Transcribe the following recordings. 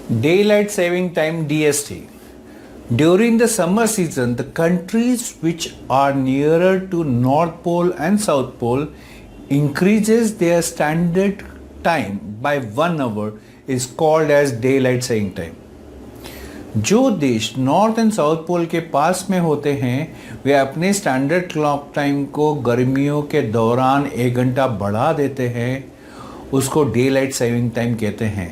Daylight saving time DST. During the summer season, the countries which are nearer to North Pole and South Pole increases their standard time by 1 hour is called as daylight saving time. जो देश north and south pole के पास में होते हैं वे अपने standard clock time को गर्मियों के दौरान 1 घंटा बढ़ा देते हैं, उसको डे लाइट सेविंग टाइम कहते हैं.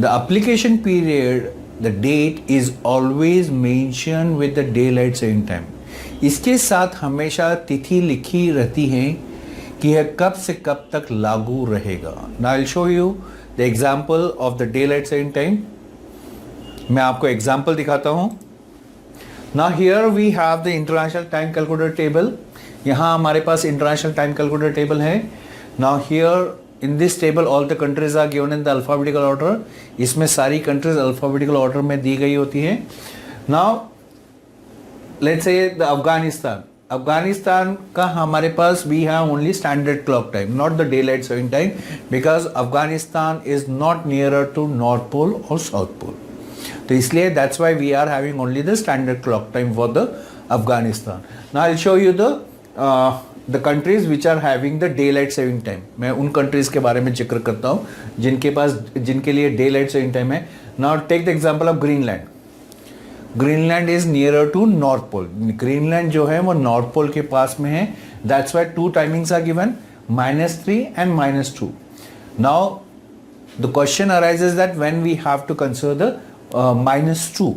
The application period, the date is always mention with the day light saving time. इसके साथ हमेशा तिथि लिखी रहती है कि यह कब से कब तक लागू रहेगा. Now I will show you the example of the day light saving time. मैं आपको एग्जाम्पल दिखाता हूँ. Now here we have the international time calculator table. यहाँ हमारे पास इंटरनेशनल टाइम कैलकुलेटर टेबल है. Now here in this table all the countries are given in the alphabetical order. इसमें सारी कंट्रीज अल्फाबेटिकल ऑर्डर में दी गई होती हैं. Now let's see the Afghanistan. Afghanistan का हमारे पास we have only standard clock time, not the day light saving time, because Afghanistan is not nearer to north pole और साउथ पोल. तो इसलिए that's why we are having only the standard clock time for the Afghanistan. Now I will show you the countries which are having the day light saving time. मैं उन countries के बारे में जिक्र करता हूँ जिनके लिए डे लाइट सेविंग टाइम है. Now take the example of Greenland. Greenland is nearer to north Pole. Greenland जो है वो नॉर्थ पोल के पास में है. That's why 2 timings are given, -3 and -2. Now the question arises that when we have to consider the -2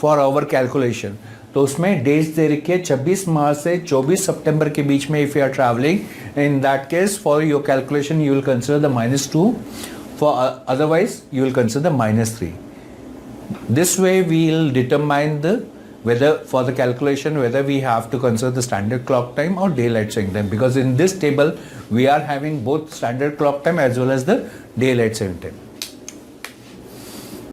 for our calculation. तो उसमें dates दे रखी है 26 मार्च से 24 सितंबर के बीच में. If you are travelling in that case for your calculation you will consider the -2, for otherwise you will consider the -3. This way we will determine whether for the calculation whether we have to consider the standard clock time or daylight saving time, because in this table we are having both standard clock time as well as the daylight saving time.